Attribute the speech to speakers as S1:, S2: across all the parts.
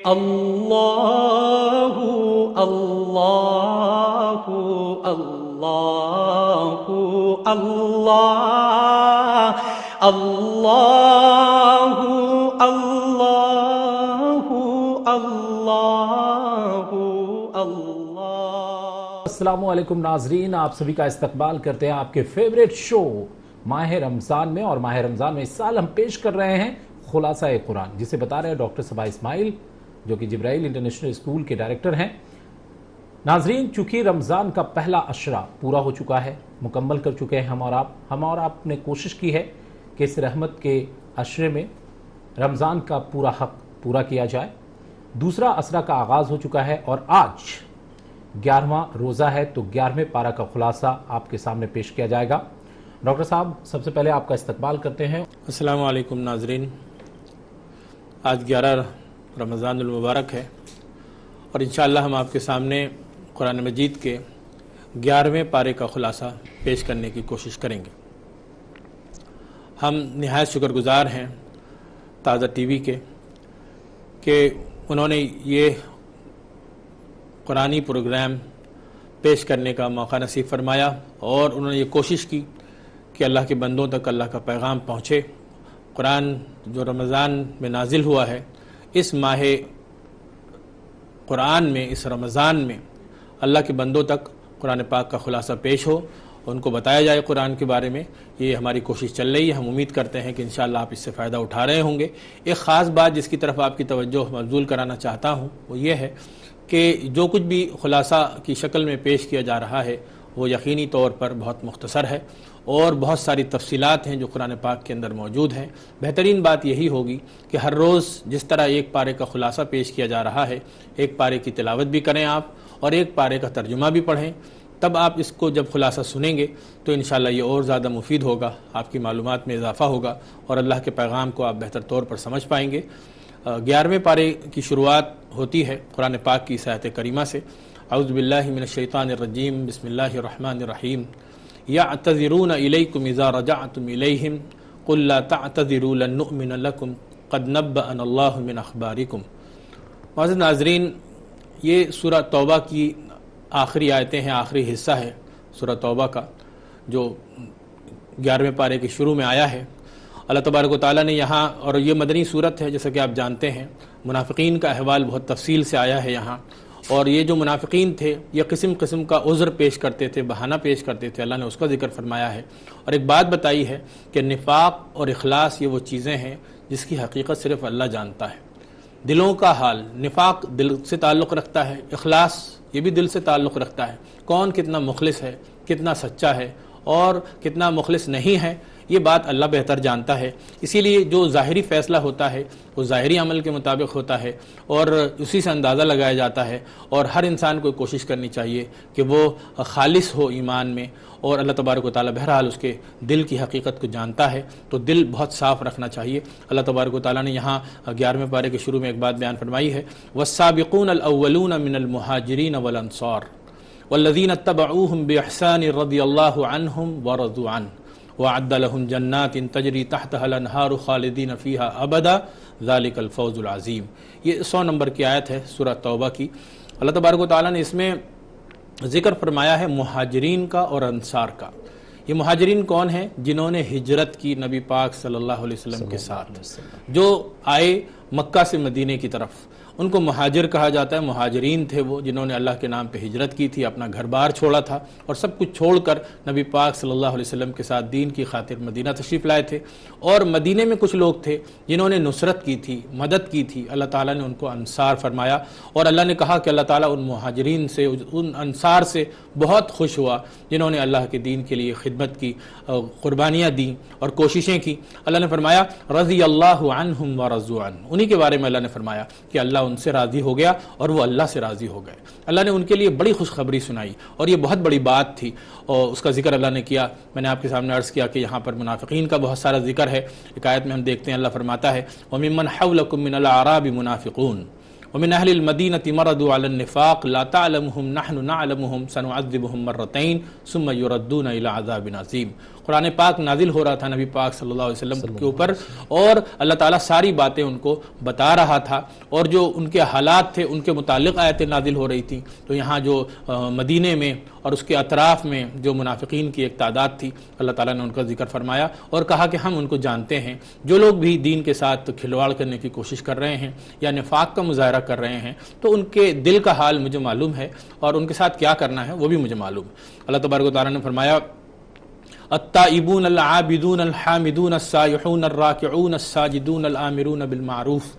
S1: اللہ اللہ اللہ اللہ اللہ اللہ اللہ اللہ۔
S2: السلام علیکم ناظرین، آپ سبھی کا استقبال کرتے ہیں آپ کے فیوریٹ شو ماہ رمضان میں۔ اور ماہ رمضان میں اس سال ہم پیش کر رہے ہیں خلاصہ قرآن، جسے بتا رہے ہیں ڈاکٹر صبا اسماعیل، جو کہ جبرائیل انٹرنیشنل اسکول کے ڈائریکٹر ہیں۔ ناظرین، چونکہ رمضان کا پہلا عشرہ پورا ہو چکا ہے، مکمل کر چکے ہیں ہم اور آپ نے کوشش کی ہے کہ اس رحمت کے عشرے میں رمضان کا پورا حق پورا کیا جائے۔ دوسرا عشرہ کا آغاز ہو چکا ہے اور آج 11واں روزہ ہے، تو 11ویں پارہ کا خلاصہ آپ کے سامنے پیش کیا جائے گا۔ ڈاکٹر صاحب، سب سے پہلے آپ کا استقبال کرتے ہیں۔
S3: السلام علیکم ناظرین، آج 11 رمضان المبارک ہے اور انشاءاللہ ہم آپ کے سامنے قرآن مجید کے 11ویں پارے کا خلاصہ پیش کرنے کی کوشش کریں گے۔ ہم نہایت شکر گزار ہیں تازہ ٹی وی کے کہ انہوں نے یہ قرآنی پروگرام پیش کرنے کا موقع نصیب فرمایا اور انہوں نے یہ کوشش کی کہ اللہ کے بندوں تک اللہ کا پیغام پہنچے۔ قرآن جو رمضان میں نازل ہوا ہے، اس ماہ قرآن میں، اس رمضان میں اللہ کے بندوں تک قرآن پاک کا خلاصہ پیش ہو، ان کو بتایا جائے قرآن کے بارے میں۔ یہ ہماری کوشش چل رہی ہے، ہم امید کرتے ہیں کہ انشاءاللہ آپ اس سے فائدہ اٹھا رہے ہوں گے۔ ایک خاص بات جس کی طرف آپ کی توجہ مبذول کرانا چاہتا ہوں وہ یہ ہے کہ جو کچھ بھی خلاصہ کی شکل میں پیش کیا جا رہا ہے وہ یقینی طور پر بہت مختصر ہے اور بہت ساری تفصیلات ہیں جو قرآن پاک کے اندر موجود ہیں۔ بہترین بات یہی ہوگی کہ ہر روز جس طرح ایک پارے کا خلاصہ پیش کیا جا رہا ہے، ایک پارے کی تلاوت بھی کریں آپ اور ایک پارے کا ترجمہ بھی پڑھیں۔ تب آپ اس کو جب خلاصہ سنیں گے تو انشاءاللہ یہ اور زیادہ مفید ہوگا، آپ کی معلومات میں اضافہ ہوگا اور اللہ کے پیغام کو آپ بہتر طور پر سمجھ پائیں گے۔ 11ویں پارے کی شروعات ہوتی ہے قرآن پاک کی اس آیت کریمہ سے۔ اعوذ باللہ من الشیطان الرجیم، بسم اللہ الرحمن الرحیم۔ یعتذرون الیکم اذا رجعتم الیہم قل لا تعتذروا لن نؤمن لکم قد نبأنا اللہ من اخبارکم۔ معزز ناظرین، یہ سورہ توبہ کی آخری آیتیں ہیں، آخری حصہ ہے سورہ توبہ کا، جو 11ویں پارے کے شروع میں آیا ہے۔ اللہ تبارک و تعالیٰ نے یہاں، اور یہ مدنی صورت ہے جیسا کہ آپ جانتے ہیں، منافقین کا احوال بہت تفصیل سے آیا ہے یہاں، اور یہ جو منافقین تھے یہ قسم قسم کا عذر پیش کرتے تھے، بہانہ پیش کرتے تھے، اللہ نے اس کا ذکر فرمایا ہے۔ اور ایک بات بتائی ہے کہ نفاق اور اخلاص یہ وہ چیزیں ہیں جس کی حقیقت صرف اللہ جانتا ہے۔ دلوں کا حال، نفاق دل سے تعلق رکھتا ہے، اخلاص یہ بھی دل سے تعلق رکھتا ہے۔ کون کتنا مخلص ہے، کتنا سچا ہے اور کتنا مخلص نہیں ہے، یہ بات اللہ بہتر جانتا ہے۔ اسی لیے جو ظاہری فیصلہ ہوتا ہے وہ ظاہری عمل کے مطابق ہوتا ہے اور اسی سے اندازہ لگایا جاتا ہے، اور ہر انسان کو کوشش کرنی چاہیے کہ وہ خالص ہو ایمان میں، اور اللہ تبارک و تعالیٰ بہرحال اس کے دل کی حقیقت کو جانتا ہے، تو دل بہت صاف رکھنا چاہیے۔ اللہ تبارک و تعالیٰ نے یہاں 11ویں پارے کے شروع میں ایک بات بیان فرمائی ہے، والسابقون الاولون من المہاجرین والانصار والذین اتبعوہم باحسان رضی اللہ عنہم ورضوا عنہ وَأَعَدَّ لَهُمْ جَنَّاتٍ تَجْرِي تَحْتَهَا الْأَنْهَارُ خَالِدِينَ فِيهَا أَبَدًا ذَلِكَ الْفَوْزُ الْعَظِيمُ۔ یہ 100 نمبر کی آیت ہے سورہ توبہ کی۔ اللہ تبارک و تعالیٰ نے اس میں ذکر فرمایا ہے مہاجرین کا اور انصار کا۔ یہ مہاجرین کون ہیں؟ جنہوں نے ہجرت کی نبی پاک صلی اللہ علیہ وسلم کے ساتھ، جو آئے مکہ سے مدینے کی طرف، ان کو مہاجر کہا جاتا ہے۔ مہاجرین تھے وہ جنہوں نے اللہ کے نام پہ ہجرت کی تھی، اپنا گھر بار چھوڑا تھا اور سب کچھ چھوڑ کر نبی پاک صلی اللہ علیہ وسلم کے ساتھ دین کی خاطر مدینہ تشریف لائے تھے۔ اور مدینے میں کچھ لوگ تھے جنہوں نے نصرت کی تھی، مدد کی تھی، اللہ تعالیٰ نے ان کو انصار فرمایا، اور اللہ نے کہا کہ اللہ تعالیٰ ان مہاجرین سے، ان انصار سے بہت خوش ہوا جنہوں نے اللہ کے دین کے لیے خدمت کی، قربانیاں دیں اور کوششیں کی۔ اللہ نے فرمایا رضی اللہ عنہم ورضوا عنہ، انہی کے بارے میں اللہ نے فرمایا کہ اللہ ان سے راضی ہو گیا اور وہ اللہ سے راضی ہو گئے۔ اللہ نے ان کے لیے بڑی خوشخبری سنائی اور یہ بہت بڑی بات تھی، اور اس کا ذکر اللہ نے کیا۔ میں نے آپ کے سامنے عرض کیا کہ یہاں پر منافقین کا بہت سارا ذکر ہے۔ ایک آیت میں ہم دیکھتے ہیں اللہ فرماتا ہے وَمِمَّنْ حَوْلَكُم مِّنَ الْأَعْرَابِ مُنَافِقُونَ ومن أهل المدينة مرضوا على النفاق لا تعلمهم نحن نعلمهم سنعذبهم مرتين ثم يردون إلى عذاب عظيم۔ قرآن پاک نازل ہو رہا تھا نبی پاک صلی اللہ علیہ وسلم کے اوپر، اور اللہ تعالیٰ ساری باتیں ان کو بتا رہا تھا، اور جو ان کے حالات تھے ان کے متعلق آیتیں نازل ہو رہی تھیں۔ تو یہاں جو مدینے میں اور اس کے اطراف میں جو منافقین کی ایک تعداد تھی، اللہ تعالیٰ نے ان کا ذکر فرمایا اور کہا کہ ہم ان کو جانتے ہیں، جو لوگ بھی دین کے ساتھ کھلواڑ کرنے کی کوشش کر رہے ہیں یا نفاق کا مظاہرہ کر رہے ہیں، تو ان کے دل کا حال مجھے معلوم ہے، اور ان کے ساتھ کیا کرنا ہے وہ بھی مجھے معلوم ہے۔ اللہ تبارک و تعالیٰ نے فرمایا التائبون العابدون الحامدون السائحون الراکعون الساجدون الآمرون بالمعروف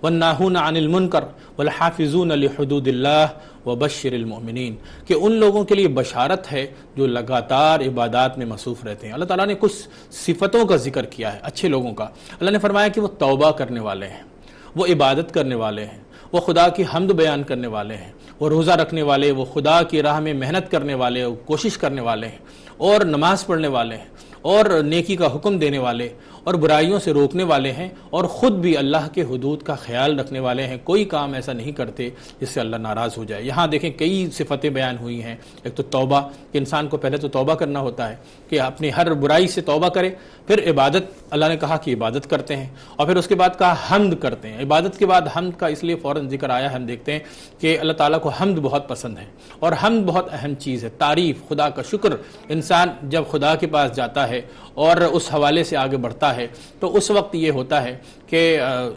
S3: والناہون عن المنکر والحافظون لحدود اللہ وبشر المؤمنین، کہ ان لوگوں کے لیے بشارت ہے جو لگاتار عبادات میں مصروف رہتے ہیں۔ اللہ تعالیٰ نے کچھ صفتوں کا ذکر کیا ہے اچھے لوگوں کا۔ اللہ نے فرمایا کہ وہ توبہ کرنے والے ہیں، وہ عبادت کرنے والے ہیں، وہ خدا کی حمد بیان کرنے والے ہیں، وہ روزہ رکھنے والے، وہ خدا کی راہ میں محنت کرنے والے، وہ کوشش کرنے والے ہیں، اور نماز پڑھنے والے ہیں، اور نیکی کا حکم دینے والے، اور برائیوں سے روکنے والے ہیں، اور خود بھی اللہ کے حدود کا خیال رکھنے والے ہیں۔ کوئی کام ایسا نہیں کرتے جس سے اللہ ناراض ہو جائے۔ یہاں دیکھیں کئی صفتیں بیان ہوئی ہیں۔ ایک تو توبہ، کہ انسان کو پہلے تو توبہ کرنا ہوتا ہے کہ اپنی ہر برائی سے توبہ کرے، پھر عبادت، اللہ نے کہا کہ عبادت کرتے ہیں، اور پھر اس کے بعد کہا حمد کرتے ہیں۔ عبادت کے بعد حمد کا اس لیے فوراً ذکر آیا ہے، ہم دیکھتے ہیں کہ اللہ تعالیٰ کو حمد بہت پسند ہے، اور حمد بہت اہم چیز ہے، تعریف، خدا کا شکر۔ انسان جب خدا کے پاس جاتا ہے اور اس حوالے سے آگے بڑھتا ہے تو اس وقت یہ ہوتا ہے کہ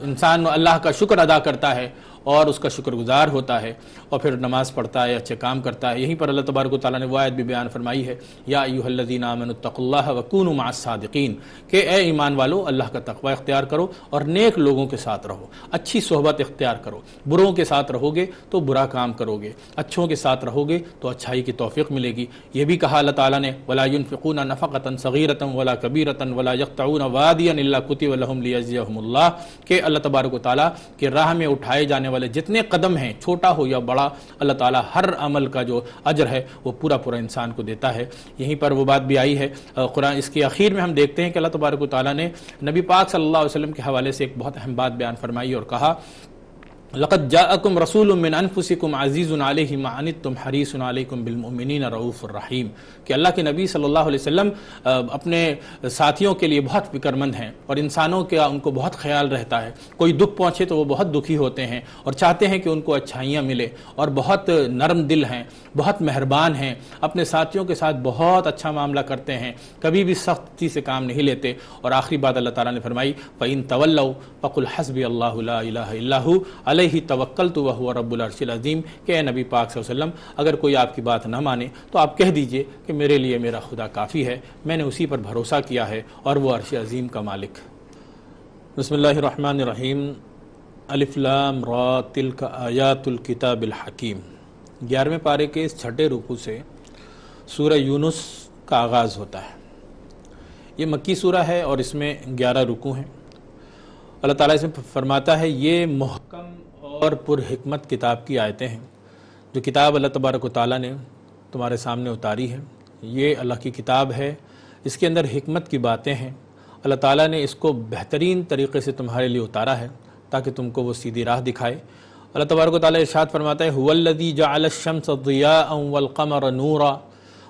S3: انسان اللہ کا شکر ادا کرتا ہے اور اس کا شکر گزار ہوتا ہے، اور پھر نماز پڑھتا ہے، اچھے کام کرتا ہے۔ یہیں پر اللہ تبارک و تعالیٰ نے وہ آیت بھی بیان فرمائی ہے، یا ایھا الذین آمنوا اتقوا اللہ وکونوا مع الصادقین، کہ اے ایمان والو اللہ کا تقوی اختیار کرو اور نیک لوگوں کے ساتھ رہو، اچھی صحبت اختیار کرو۔ بروں کے ساتھ رہو گے تو برا کام کرو گے، اچھوں کے ساتھ رہو گے تو اچھائی کی توفیق ملے گی۔ یہ بھی کہا اللہ تعالیٰ نے ولا ينفقون نفقۃ صغیرۃ ولا کبیرۃ ولا یقطعون وادیا الا کتب لهم لیجزیهم اللہ، کہ اللہ تبارک و تعالیٰ کے راہ میں اٹھائے جانے والے جتنے قدم ہیں، چھوٹا ہو یا بڑا، اللہ تعالیٰ ہر عمل کا جو اجر ہے وہ پورا انسان کو دیتا ہے۔ یہیں پر وہ بات بھی آئی ہے قرآن، اس کے اخیر میں ہم دیکھتے ہیں کہ اللہ تبارک و تعالیٰ نے نبی پاک صلی اللہ علیہ وسلم کے حوالے سے ایک بہت اہم بات بیان فرمائی اور کہا لقد جاءکم رسول من انفسکم عزیز علیہ ما عنتم حریص علیکم بالمؤمنین رؤوف الرحیم، کہ اللہ کے نبی صلی اللہ علیہ وسلم اپنے ساتھیوں کے لیے بہت فکر مند ہیں، اور انسانوں کا ان کو بہت خیال رہتا ہے۔ کوئی دکھ پہنچے تو وہ بہت دکھی ہوتے ہیں اور چاہتے ہیں کہ ان کو اچھائیاں ملے، اور بہت نرم دل ہیں، بہت مہربان ہیں، اپنے ساتھیوں کے ساتھ بہت اچھا معاملہ کرتے ہیں، کبھی بھی سختی سے کام نہیں لیتے۔ اور آخری بات اللہ تعالیٰ نے فرمائی فَإِن تَوَلَّوْا فَقُلْ حَسْبِيَ اللَّهُ لَا إِلَٰهَ إِلَّا هُوَ عَلَيْهِ تَوَكَّلْتُ وَهُوَ رَبُّ الْعَرْشِ الْعَظِيمِ، کہ اے نبی پاک صلی اللہ علیہ وسلم اگر کوئی آپ کی بات نہ مانے تو آپ کہہ دیجئے کہ میرے لیے میرا خدا کافی ہے، میں نے اسی پر بھروسہ کیا ہے اور وہ عرش عظیم کا مالک۔ بسم اللہ الرحمن الرحیم، الف لام را تلک آیات الکتاب الحکیم۔ 11ویں پارے کے اس چھٹے رکوع سے سورہ یونس کا آغاز ہوتا ہے۔ یہ مکی سورہ ہے اور اس میں 11 رکوع ہیں۔ اللہ تعالیٰ اس میں فرماتا ہے یہ محکم اور پر حکمت کتاب کی آیتیں ہیں، جو کتاب اللہ تبارک و تعالیٰ نے تمہارے سامنے اتاری ہے۔ یہ اللہ کی کتاب ہے، اس کے اندر حکمت کی باتیں ہیں۔ اللہ تعالیٰ نے اس کو بہترین طریقے سے تمہارے لیے اتارا ہے تاکہ تم کو وہ سیدھی راہ دکھائے۔ اللہ تبارک و تعالیٰ ارشاد فرماتا ہے هو الذی جعل الشمس ضیاء والقمر نورا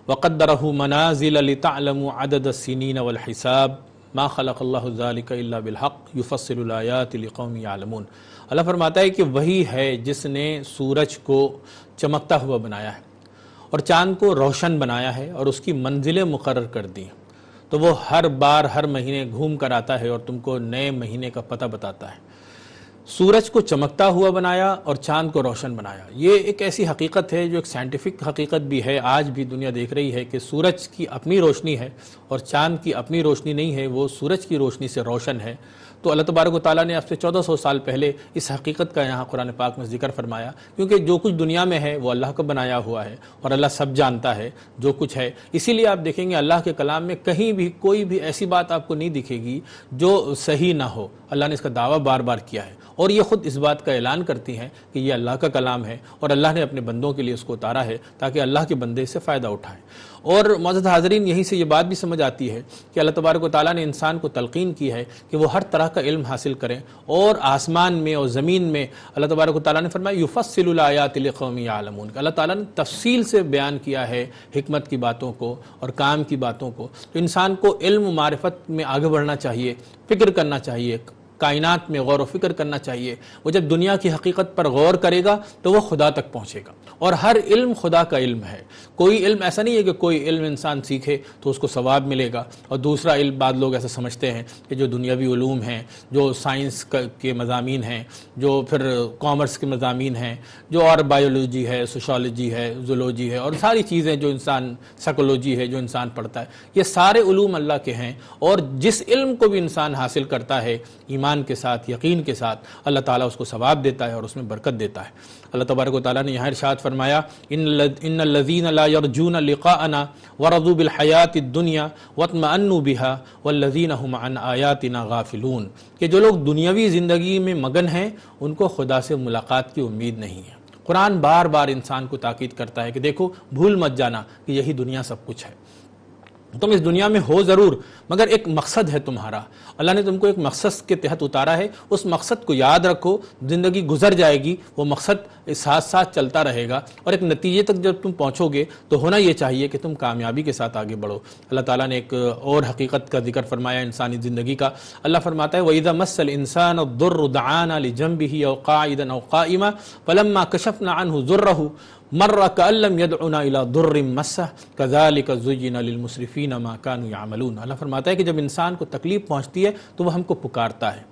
S3: وقدرہ منازل لتعلموا عدد السنین والحساب ما خلق اللہ ذلک الا بالحق یفصل الآیات لقوم یعلمون۔ اللہ فرماتا ہے کہ وہی ہے جس نے سورج کو چمکتا ہوا بنایا ہے اور چاند کو روشن بنایا ہے اور اس کی منزلیں مقرر کر دی، تو وہ ہر بار ہر مہینے گھوم کر آتا ہے اور تم کو نئے مہینے کا پتہ بتاتا ہے۔ سورج کو چمکتا ہوا بنایا اور چاند کو روشن بنایا، یہ ایک ایسی حقیقت ہے جو ایک سائنٹیفک حقیقت بھی ہے، آج بھی دنیا دیکھ رہی ہے کہ سورج کی اپنی روشنی ہے اور چاند کی اپنی روشنی نہیں ہے، وہ سورج کی روشنی سے روشن ہے۔ تو اللہ تبارک و تعالیٰ نے اب سے 1400 سال پہلے اس حقیقت کا یہاں قرآن پاک میں ذکر فرمایا، کیونکہ جو کچھ دنیا میں ہے وہ اللہ کا بنایا ہوا ہے اور اللہ سب جانتا ہے جو کچھ ہے۔ اسی لیے آپ دیکھیں گے اللہ کے کلام میں کہیں بھی کوئی بھی ایسی بات آپ کو نہیں دکھے گی جو صحیح نہ ہو۔ اللہ نے اس کا دعویٰ بار بار کیا ہے اور یہ خود اس بات کا اعلان کرتی ہیں کہ یہ اللہ کا کلام ہے اور اللہ نے اپنے بندوں کے لیے اس کو اتارا ہے تاکہ اللہ کے بندے اس سے فائدہ اٹھائیں۔ اور معزز حاضرین، یہیں سے یہ بات بھی سمجھ آتی ہے کہ اللہ تبارک و تعالیٰ نے انسان کو تلقین کی ہے کہ وہ ہر طرح کا علم حاصل کریں، اور آسمان میں اور زمین میں اللہ تبارک و تعالیٰ نے فرمایا یفصل الآیات لقوم یعلمون، کہ اللہ تعالیٰ نے تفصیل سے بیان کیا ہے حکمت کی باتوں کو اور کام کی باتوں کو۔ تو انسان کو علم و معرفت میں آگے بڑھنا چاہیے، فکر کرنا چاہیے، کائنات میں غور و فکر کرنا چاہیے۔ وہ جب دنیا کی حقیقت پر غور کرے گا تو وہ خدا تک پہنچے گا، اور ہر علم خدا کا علم ہے۔ کوئی علم ایسا نہیں ہے کہ کوئی علم انسان سیکھے تو اس کو ثواب ملے گا، اور دوسرا علم بعض لوگ ایسا سمجھتے ہیں کہ جو دنیاوی علوم ہیں، جو سائنس کے مضامین ہیں، جو پھر کامرس کے مضامین ہیں، جو اور بایولوجی ہے، سوشالوجی ہے، زولوجی ہے، اور ساری چیزیں جو انسان، سائیکولوجی ہے جو انسان پڑھتا ہے، یہ سارے علوم اللہ کے ہیں، اور جس علم کو بھی انسان حاصل کرتا ہے ایمان کے ساتھ، یقین کے ساتھ، اللہ تعالیٰ اس کو ثواب دیتا ہے اور اس میں برکت دیتا ہے۔ اللہ تبارک و تعالیٰ نے یہاں ارشاد فرمایا ان الذین لا یرجون لقاءنا ورضوا بالحیات الدنیا واطمأنوا بها والذین هم عن آیاتنا غافلون، کہ جو لوگ دنیاوی زندگی میں مگن ہیں ان کو خدا سے ملاقات کی امید نہیں ہے۔ قرآن بار بار انسان کو تاکید کرتا ہے کہ دیکھو، بھول مت جانا کہ یہی دنیا سب کچھ ہے، تم اس دنیا میں ہو ضرور مگر ایک مقصد ہے تمہارا، اللہ نے تم کو ایک مقصد کے تحت اتارا ہے، اس مقصد کو یاد رکھو، زندگی گزر جائے گی، وہ مقصد ساتھ ساتھ چلتا رہے گا، اور ایک نتیجے تک جب تم پہنچو گے تو ہونا یہ چاہیے کہ تم کامیابی کے ساتھ آگے بڑھو۔ اللہ تعالیٰ نے ایک اور حقیقت کا ذکر فرمایا انسانی زندگی کا، اللہ فرماتا ہے وَإِذَا مَسَّ الْإِنسَانَ الضُّرُّ دَعَانَا لِجَنبِهِ أَوْ قَاعِدًا أَوْ قَائِمًا فَلَمَّا كَشَفْنَا عَنْهُ ضُرَّهُ مَرَّ كَأَن لَّمْ يَدْعُنَا إِلَىٰ ضُرٍّ مَّسَّهُ كَذَٰلِكَ زُيِّنَ لِلْمُسْرِفِينَ مَا كَانُوا يَعْمَلُونَ۔ اللہ فرماتا ہے کہ جب انسان کو تکلیف پہنچتی ہے تو وہ ہم کو پکارتا ہے،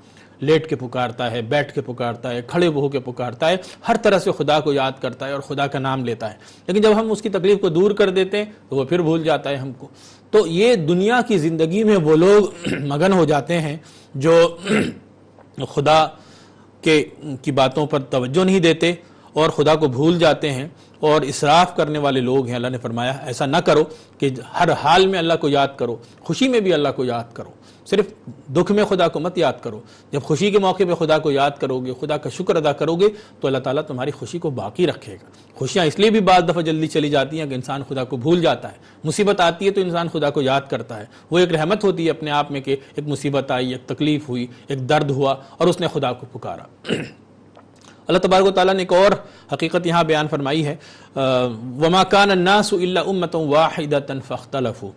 S3: لیٹ کے پکارتا ہے، بیٹھ کے پکارتا ہے، کھڑے ہو کے پکارتا ہے، ہر طرح سے خدا کو یاد کرتا ہے اور خدا کا نام لیتا ہے، لیکن جب ہم اس کی تکلیف کو دور کر دیتے ہیں تو وہ پھر بھول جاتا ہے ہم کو۔ تو یہ دنیا کی زندگی میں وہ لوگ مگن ہو جاتے ہیں جو خدا کی باتوں پر توجہ نہیں دیتے اور خدا کو بھول جاتے ہیں اور اسراف کرنے والے لوگ ہیں۔ اللہ نے فرمایا ایسا نہ کرو کہ ہر حال میں اللہ کو یاد کرو، خوشی میں بھی اللہ کو یاد کرو، صرف دکھ میں خدا کو مت یاد کرو۔ جب خوشی کے موقع پہ خدا کو یاد کرو گے، خدا کا شکر ادا کرو گے تو اللہ تعالیٰ تمہاری خوشی کو باقی رکھے گا۔ خوشیاں اس لیے بھی بعض دفعہ جلدی چلی جاتی ہیں کہ انسان خدا کو بھول جاتا ہے، مصیبت آتی ہے تو انسان خدا کو یاد کرتا ہے، وہ ایک رحمت ہوتی ہے اپنے آپ میں کہ ایک مصیبت آئی، ایک تکلیف ہوئی، ایک درد ہوا اور اس نے خدا کو پکارا۔ اللہ تبارک و تعالیٰ نے ایک اور حقیقت یہاں بیان فرمائی ہے وَمَا كَانَ النَّاسُ إِلَّا أُمَّةً وَاحِدَةً فَاخْتَلَفُوا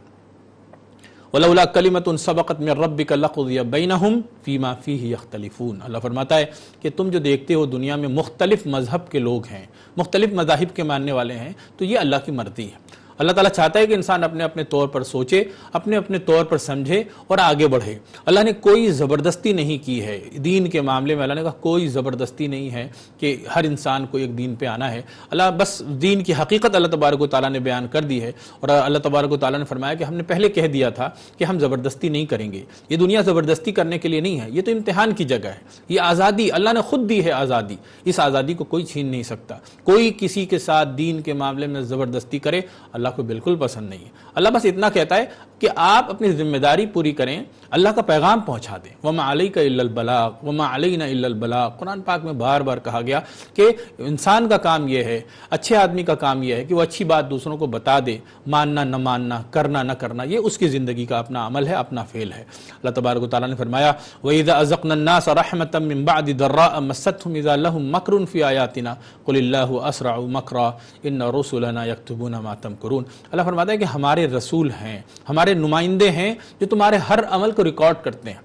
S3: وَلَوْلَا كَلِمَةٌ سَبَقَتْ مِن رَّبِّكَ لَقُضِيَ بَيْنَهُمْ فِيمَا فِيهِ يَخْتَلِفُونَ۔ اللہ فرماتا ہے کہ تم جو دیکھتے ہو دنیا میں مختلف مذہب کے لوگ ہیں، مختلف مذاہب کے ماننے والے ہیں، تو یہ اللہ کی مرضی ہے۔ اللہ تعالیٰ چاہتا ہے کہ انسان اپنے اپنے طور پر سوچے، اپنے اپنے طور پر سمجھے اور آگے بڑھے۔ اللہ نے کوئی زبردستی نہیں کی ہے دین کے معاملے میں، اللہ نے کہا کوئی زبردستی نہیں ہے کہ ہر انسان کو ایک دین پہ آنا ہے۔ اللہ بس دین کی حقیقت اللہ تبارک و تعالیٰ نے بیان کر دی ہے، اور اللہ تبارک و تعالیٰ نے فرمایا کہ ہم نے پہلے کہہ دیا تھا کہ ہم زبردستی نہیں کریں گے، یہ دنیا زبردستی کرنے کے لیے نہیں ہے، یہ تو امتحان کی جگہ ہے، یہ آزادی اللہ نے خود دی ہے آزادی، اس آزادی کو کوئی چھین نہیں سکتا۔ کوئی کسی کے ساتھ دین کے معاملے میں زبردستی کرے اللہ کو بالکل پسند نہیں ہے۔ اللہ بس اتنا کہتا ہے کہ آپ اپنی ذمہ داری پوری کریں، اللہ کا پیغام پہنچا دیں۔ وَمَا عَلَيْكَ إِلَّا الْبَلَاغُ وَمَا عَلَيْنَا إِلَّا الْبَلَاغُ۔ قرآن پاک میں بار بار کہا گیا کہ انسان کا کام یہ ہے، اچھے آدمی کا کام یہ ہے کہ وہ اچھی بات دوسروں کو بتا دے، ماننا نہ ماننا، کرنا نہ کرنا، یہ اس کی زندگی کا اپنا عمل ہے، اپنا فعل ہے۔ اللہ تبارک و تعالیٰ نے فرمایا وَإِذَا أَذَقْنَا النَّاسَ رَحْمَةً مِّن بَعْدِ ضَرَّاءَ مَسَّتْهُمْ إِذَا لَهُم مَّكْرٌ فِي آيَاتِنَا قُلِ اللَّهُ أَسْرَعُ مَكْرًا إِنَّ رُسُلَنَا يَكْتُبُونَ مَا تَمْكُرُونَ۔ اللہ فرماتا ہے کہ ہمارے رسول ہیں، ہمارے نمائندے ہیں جو تمہارے ہر عمل کو ریکارڈ کرتے ہیں۔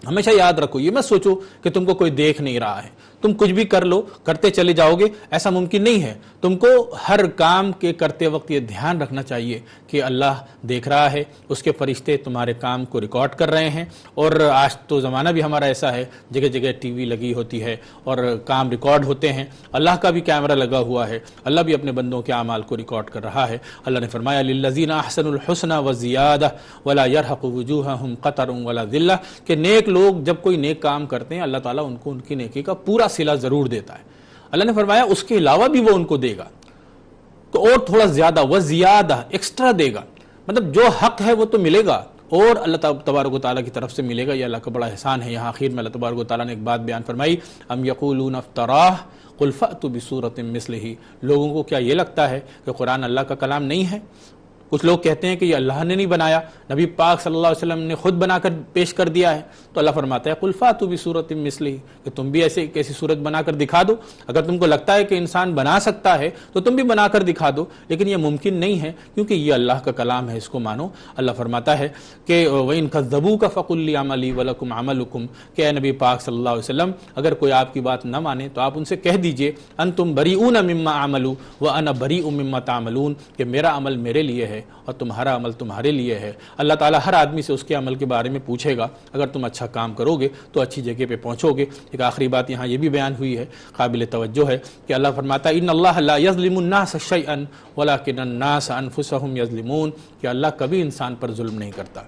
S3: ہمیشہ یاد رکھو، یہ مت سوچو کہ تم کو کوئی دیکھ نہیں رہا ہے، تم کچھ بھی کر لو، کرتے چلے جاؤ گے، ایسا ممکن نہیں ہے۔ تم کو ہر کام کے کرتے وقت یہ دھیان رکھنا چاہیے کہ اللہ دیکھ رہا ہے، اس کے فرشتے تمہارے کام کو ریکارڈ کر رہے ہیں۔ اور آج تو زمانہ بھی ہمارا ایسا ہے، جگہ جگہ ٹی وی لگی ہوتی ہے اور کام ریکارڈ ہوتے ہیں، اللہ کا بھی کیمرہ لگا ہوا ہے، اللہ بھی اپنے بندوں کے اعمال کو ریکارڈ کر رہا ہے۔ اللہ نے فرمایا للذین احسنوا الحسنى وزیادہ ولا يرهق وجوہہم قتر ولا ذلہ، کہ نیک لوگ جب کوئی نیک کام کرتے ہیں اللہ تعالیٰ ان کو ان کی نیکی کا پورا صلہ ضرور دیتا ہے۔ اللہ نے فرمایا اس کے علاوہ بھی وہ ان کو دے گا تو اور تھوڑا زیادہ، وہ زیادہ ایکسٹرا دے گا، مطلب جو حق ہے وہ تو ملے گا اور اللہ تبارک و تعالیٰ کی طرف سے ملے گا، یہ اللہ کا بڑا احسان ہے۔ یہاں آخر میں اللہ تبارک و تعالیٰ نے ایک بات بیان فرمائی ام یقولون افتراہ قل فأتوا بسورۃ مثلہ، لوگوں کو کیا یہ لگتا ہے کہ قرآن اللہ کا کلام نہیں ہے؟ کچھ لوگ کہتے ہیں کہ یہ اللہ نے نہیں بنایا، نبی پاک صلی اللہ علیہ وسلم نے خود بنا کر پیش کر دیا ہے، تو اللہ فرماتا ہے قُلْ فَأْتُوا بِسُورَةٍ مِّثْلِهِ کہ تم بھی ایسے ایسی صورت بنا کر دکھا دو۔ اگر تم کو لگتا ہے کہ انسان بنا سکتا ہے تو تم بھی بنا کر دکھا دو، لیکن یہ ممکن نہیں ہے کیونکہ یہ اللہ کا کلام ہے، اس کو مانو۔ اللہ فرماتا ہے کہ وَإِن كَذَّبُوكَ فَقُلْ لِي عَمَلِي وَلَكُمْ عَمَلُكُمْ کہ اے نبی پاک صلی اللہ علیہ وسلم اگر کوئی آپ کی بات نہ مانے تو آپ ان سے کہہ دیجئے انتم بریئون مما اعملوا وانا بریء مما تعملون کہ میرا عمل میرے لیے ہے اور تمہارا عمل تمہارے لیے ہے۔ اللہ تعالیٰ ہر آدمی سے اس کے عمل کے بارے میں پوچھے گا، اگر تم اچھا کام کرو گے تو اچھی جگہ پہ پہنچو گے۔ ایک آخری بات یہاں یہ بھی بیان ہوئی ہے، قابل توجہ ہے کہ اللہ فرماتا ہے ان اللہ لا یظلم الناس شیئا ولکن الناس انفسهم یظلمون کہ اللہ کبھی انسان پر ظلم نہیں کرتا،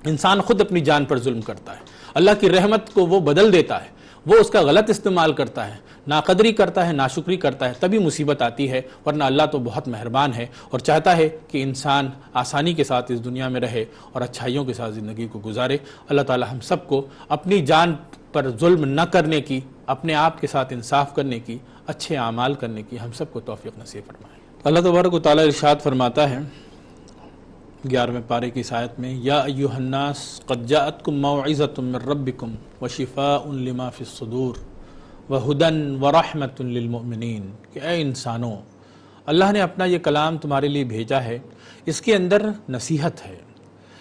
S3: انسان خود اپنی جان پر ظلم کرتا ہے۔ اللہ کی رحمت کو وہ بدل دیتا ہے، وہ اس کا غلط استعمال کرتا ہے، ناقدری کرتا ہے، ناشکری کرتا ہے، تبھی مصیبت آتی ہے، ورنہ اللہ تو بہت مہربان ہے اور چاہتا ہے کہ انسان آسانی کے ساتھ اس دنیا میں رہے اور اچھائیوں کے ساتھ زندگی کو گزارے۔ اللہ تعالی ہم سب کو اپنی جان پر ظلم نہ کرنے کی، اپنے آپ کے ساتھ انصاف کرنے کی، اچھے اعمال کرنے کی ہم سب کو توفیق نصیب فرمائے۔ اللہ تبارک و تعالی ارشاد فرماتا ہے 11ویں پارے کی اس آیت میں یا ایھا الناس قد جاءتکم موعظۃ من ربکم وشفاء لما فی الصدور وہدی ورحمۃ للمؤمنین کہ اے انسانوں، اللہ نے اپنا یہ کلام تمہارے لیے بھیجا ہے، اس کے اندر نصیحت ہے،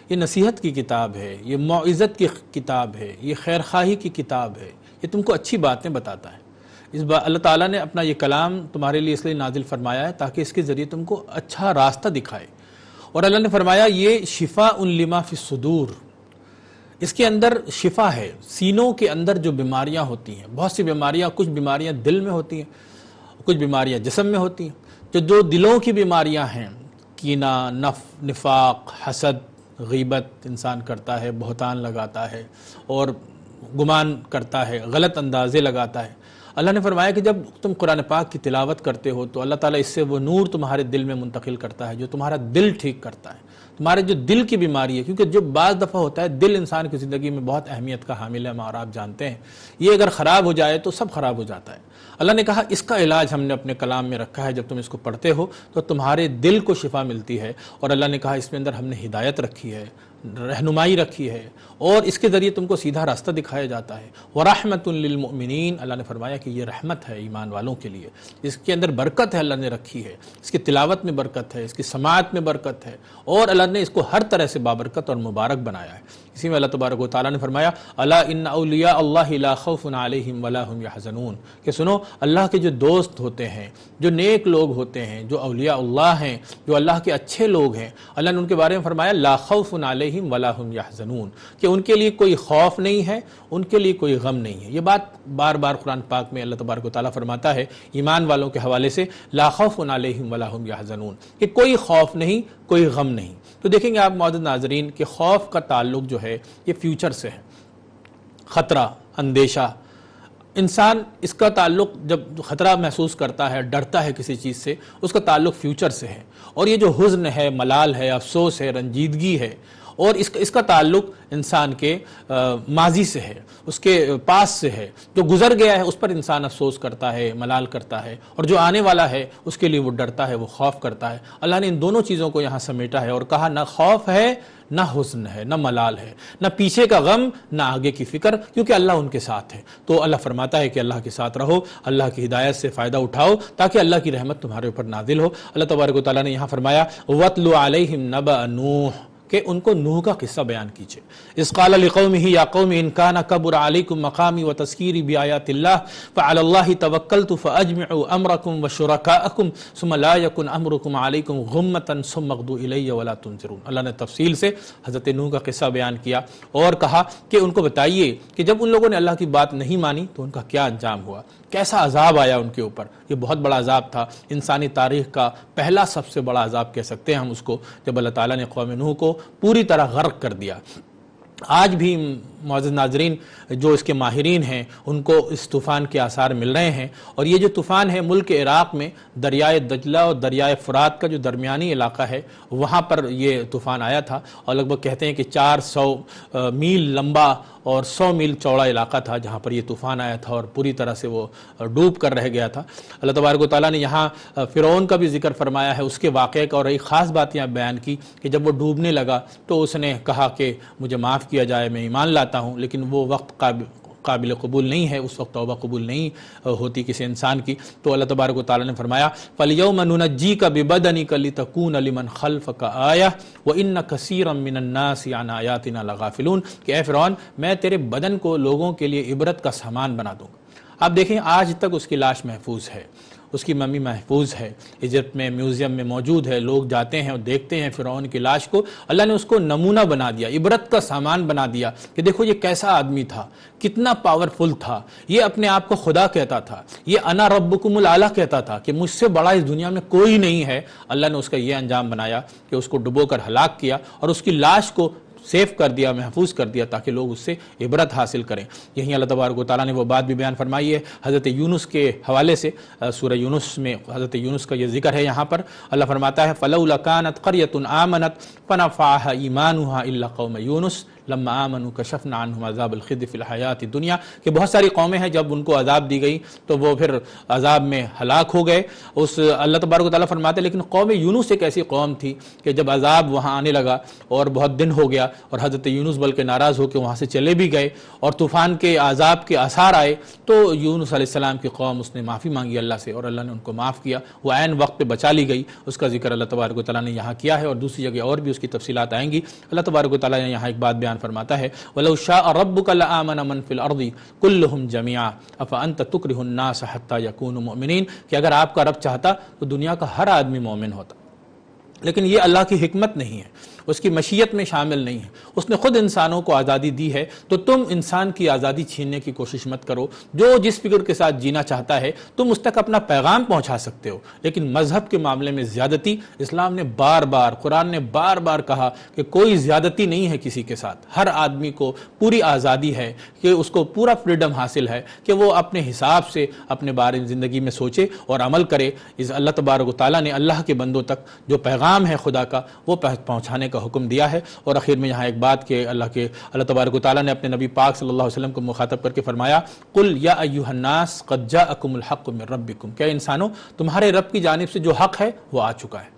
S3: یہ نصیحت کی کتاب ہے، یہ موعظت کی کتاب ہے، یہ خیرخواہی کی کتاب ہے، یہ تم کو اچھی باتیں بتاتا ہے۔ اللہ تعالیٰ نے اپنا یہ کلام تمہارے لیے اس لیے نازل فرمایا ہے تاکہ اس کے ذریعے تم کو اچھا راستہ دکھائے، اور اللہ نے فرمایا یہ شفاء لما فی الصدور، اس کے اندر شفا ہے۔ سینوں کے اندر جو بیماریاں ہوتی ہیں، بہت سی بیماریاں، کچھ بیماریاں دل میں ہوتی ہیں، کچھ بیماریاں جسم میں ہوتی ہیں۔ جو دلوں کی بیماریاں ہیں، کینہ، نفاق، حسد، غیبت انسان کرتا ہے، بہتان لگاتا ہے اور گمان کرتا ہے، غلط اندازے لگاتا ہے، اللہ نے فرمایا کہ جب تم قرآن پاک کی تلاوت کرتے ہو تو اللہ تعالیٰ اس سے وہ نور تمہارے دل میں منتقل کرتا ہے جو تمہارا دل ٹھیک کرتا ہے، تمہارے جو دل کی بیماری ہے، کیونکہ جو بعض دفعہ ہوتا ہے دل انسان کی زندگی میں بہت اہمیت کا حامل ہے، اور آپ جانتے ہیں یہ اگر خراب ہو جائے تو سب خراب ہو جاتا ہے۔ اللہ نے کہا اس کا علاج ہم نے اپنے کلام میں رکھا ہے، جب تم اس کو پڑھتے ہو تو تمہارے دل کو شفا ملتی ہے، اور اللہ نے کہا اس میں اندر ہم نے ہدایت رکھی ہے، رہنمائی رکھی ہے، اور اس کے ذریعے تم کو سیدھا راستہ دکھایا جاتا ہے۔ وَرَحْمَةٌ لِّلْمُؤْمِنِينَ اللہ نے فرمایا کہ یہ رحمت ہے ایمان والوں کے لیے، اس کے اندر برکت ہے، اللہ نے رکھی ہے، اس کی تلاوت میں برکت ہے، اس کی سماعت میں برکت ہے، اور اللہ نے اس کو ہر طرح سے بابرکت اور مبارک بنایا ہے۔ اسی میں اللہ تبارک و تعالیٰ نے فرمایا الا ان اولیاء اللہ لا خوف علیہم ولا هم يحزنون کہ سنو اللہ کے جو دوست ہوتے ہیں، جو نیک لوگ ہوتے ہیں، جو اولیاء اللہ ہیں، جو اللہ کے اچھے لوگ ہیں، اللہ نے ان کے بارے میں فرمایا لا خوف علیہم ولا هم يحزنون کہ ان کے لیے کوئی خوف نہیں ہے، ان کے لیے کوئی غم نہیں ہے۔ یہ بات بار بار قرآن پاک میں اللہ تبارک و تعالیٰ فرماتا ہے ایمان والوں کے حوالے سے، لا خوف علیہم ولا هم يحزنون کہ کوئی خوف نہیں، کوئی غم نہیں۔ تو دیکھیں گے آپ معزز ناظرین کہ خوف کا تعلق جو ہے یہ فیوچر سے ہے، خطرہ، اندیشہ، انسان اس کا تعلق جب خطرہ محسوس کرتا ہے، ڈرتا ہے کسی چیز سے، اس کا تعلق فیوچر سے ہے، اور یہ جو حزن ہے، ملال ہے، افسوس ہے، رنجیدگی ہے، اور اس کا تعلق انسان کے ماضی سے ہے، اس کے پاس سے ہے، جو گزر گیا ہے اس پر انسان افسوس کرتا ہے، ملال کرتا ہے، اور جو آنے والا ہے اس کے لیے وہ ڈرتا ہے، وہ خوف کرتا ہے۔ اللہ نے ان دونوں چیزوں کو یہاں سمیٹا ہے اور کہا نہ خوف ہے، نہ حزن ہے، نہ ملال ہے، نہ پیچھے کا غم، نہ آگے کی فکر، کیونکہ اللہ ان کے ساتھ ہے۔ تو اللہ فرماتا ہے کہ اللہ کے ساتھ رہو، اللہ کی ہدایت سے فائدہ اٹھاؤ تاکہ اللہ کی رحمت تمہارے اوپر نازل ہو۔ اللہ تبارک و تعالیٰ نے یہاں فرمایا وَاتْلُ عَلَيْهِمْ نَبَأَ نُوحٍ کہ ان کو نوح کا قصہ بیان کیجئے۔ اذ قال لقومه یا قوم ان کان کبر علیکم مقامی وتذکیری بآیات اللہ فعلی اللہ توکلت فاجمعوا امرکم وشرکاءکم ثم لا یکن امرکم علیکم غمۃ ثم اغدوا الی ولا تنظرون۔ اللہ نے تفصیل سے حضرت نوح کا قصہ بیان کیا اور کہا کہ ان کو بتائیے کہ جب ان لوگوں نے اللہ کی بات نہیں مانی تو ان کا کیا انجام ہوا، کیسا عذاب آیا ان کے اوپر۔ یہ بہت بڑا عذاب تھا، انسانی تاریخ کا پہلا سب سے بڑا عذاب کہہ سکتے ہیں ہم اس کو، جب اللہ تعالیٰ نے قوم نوح کو پوری طرح غرق کر دیا۔ آج بھی معزز ناظرین جو اس کے ماہرین ہیں ان کو اس طوفان کے آثار مل رہے ہیں، اور یہ جو طوفان ہے ملک عراق میں دریائے دجلہ اور دریائے فرات کا جو درمیانی علاقہ ہے وہاں پر یہ طوفان آیا تھا، اور لگ بھگ کہتے ہیں کہ 400 میل لمبا اور 100 میل چوڑا علاقہ تھا جہاں پر یہ طوفان آیا تھا اور پوری طرح سے وہ ڈوب کر رہ گیا تھا۔ اللہ تبارک و تعالیٰ نے یہاں فرعون کا بھی ذکر فرمایا ہے، اس کے واقعے کا، اور ایک خاص بات یہاں بیان کی کہ جب وہ ڈوبنے لگا تو اس نے کہا کہ مجھے معاف کیا جائے، میں ایمان لاتا ہوں، لیکن وہ وقت قابل قبول نہیں ہے، اس وقت توبہ قبول نہیں ہوتی کسی انسان کی۔ تو اللہ تبارک و تعالیٰ نے فرمایا فَالْيَوْمَ نُنَجِّيكَ بِبَدَنِكَ لِتَكُونَ لِمَنْ خَلْفَكَ آیَةً وَإِنَّ كَثِيرًا مِّنَ النَّاسِ عَنْ آیَاتِنَا لَغَافِلُونَ کہ اے فرعون میں تیرے بدن کو لوگوں کے لیے عبرت کا سامان بنا دوں گا۔ آپ دیکھیں آج تک اس کی لاش محفوظ ہے، اس کی ممی محفوظ ہے، ایجپٹ میں میوزیم میں موجود ہے، لوگ جاتے ہیں اور دیکھتے ہیں فرعون کی لاش کو۔ اللہ نے اس کو نمونہ بنا دیا، عبرت کا سامان بنا دیا کہ دیکھو یہ کیسا آدمی تھا، کتنا پاورفل تھا، یہ اپنے آپ کو خدا کہتا تھا، یہ انا ربکم الاعلی کہتا تھا کہ مجھ سے بڑا اس دنیا میں کوئی نہیں ہے۔ اللہ نے اس کا یہ انجام بنایا کہ اس کو ڈبو کر ہلاک کیا اور اس کی لاش کو سیف کر دیا، محفوظ کر دیا تاکہ لوگ اس سے عبرت حاصل کریں۔ یہی اللہ تبارک و تعالیٰ نے وہ بات بھی بیان فرمائی ہے حضرت یونس کے حوالے سے، سورہ یونس میں حضرت یونس کا یہ ذکر ہے۔ یہاں پر اللہ فرماتا ہے فَلَوْلَا كَانَتْ قَرْيَةٌ آمَنَتْ فَنَفَعَهَا إِيمَانُهَا إِلَّا قَوْمَ يُونُس لما آمنوا کشفنا عنہم عذاب الخزي فی الحیات الدنیا کہ بہت ساری قومیں ہیں جب ان کو عذاب دی گئی تو وہ پھر عذاب میں ہلاک ہو گئے۔ اس اللہ تبارک و تعالیٰ فرماتے ہیں لیکن قوم یونس ایک ایسی قوم تھی کہ جب عذاب وہاں آنے لگا اور بہت دن ہو گیا اور حضرت یونس بلکہ ناراض ہو کے وہاں سے چلے بھی گئے اور طوفان کے عذاب کے آثار آئے تو یونس علیہ السلام کی قوم اس نے معافی مانگی اللہ سے اور اللہ نے ان کو معاف کیا، وہ عین وقت پہ بچا لی گئی۔ اس کا ذکر اللہ تبارک و تعالیٰ نے یہاں کیا ہے اور دوسری جگہ اور بھی اس کی تفصیلات آئیں گی۔ اللہ تبارک و تعالیٰ نے یہاں ایک بات بیان فرماتا ہے وَلَوْ شَاءَ رَبُّكَ لَآمَنَ مَنْ فِي الْأَرْضِ كُلُّهُمْ جَمِيعًا أَفَأَنْتَ تُكْرِهُ النَّاسَ حَتَّى يَكُونُوا مُؤْمِنِينَ کہ اگر آپ کا رب چاہتا تو دنیا کا ہر آدمی مومن ہوتا، لیکن یہ اللہ کی حکمت نہیں ہے، اس کی مشیت میں شامل نہیں ہے۔ اس نے خود انسانوں کو آزادی دی ہے تو تم انسان کی آزادی چھیننے کی کوشش مت کرو۔ جو جس فکر کے ساتھ جینا چاہتا ہے تم اس تک اپنا پیغام پہنچا سکتے ہو، لیکن مذہب کے معاملے میں زیادتی اسلام نے بار بار، قرآن نے بار بار کہا کہ کوئی زیادتی نہیں ہے کسی کے ساتھ۔ ہر آدمی کو پوری آزادی ہے کہ اس کو پورا فریڈم حاصل ہے کہ وہ اپنے حساب سے اپنے بارے میں زندگی میں سوچے اور عمل کرے۔ اس اللہ تبارک و تعالیٰ نے اللہ کے بندوں تک جو پیغام ہے خدا کا وہ پہنچانے کا حکم دیا ہے۔ اور آخر میں یہاں ایک بات کہ اللہ تبارک و تعالیٰ نے اپنے نبی پاک صلی اللہ علیہ وسلم کو مخاطب کر کے فرمایا قل یا ایھا الناس قد جاءکم الحق من ربکم کہ انسانوں تمہارے رب کی جانب سے جو حق ہے وہ آ چکا ہے۔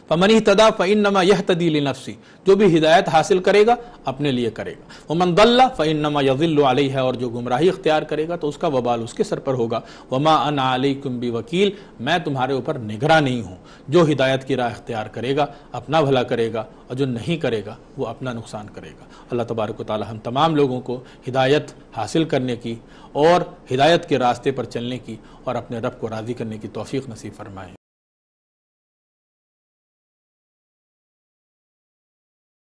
S3: فمن اہتدی فانما یہتدی لنفسہ جو بھی ہدایت حاصل کرے گا اپنے لیے کرے گا، ومن ضل فانما یضل علیہ اور جو گمراہی اختیار کرے گا تو اس کا وبال اس کے سر پر ہوگا۔ وما انا علیکم بوکیل میں تمہارے اوپر نگراں نہیں ہوں۔ جو ہدایت کی راہ اختیار کرے گا اپنا بھلا کرے گا اور جو نہیں کرے گا وہ اپنا نقصان کرے گا۔ اللہ تبارک و تعالی ہم تمام لوگوں کو ہدایت حاصل کرنے کی اور ہدایت کے راستے پر چلنے کی اور اپنے رب کو راضی کرنے کی توفیق نصیب فرمائے۔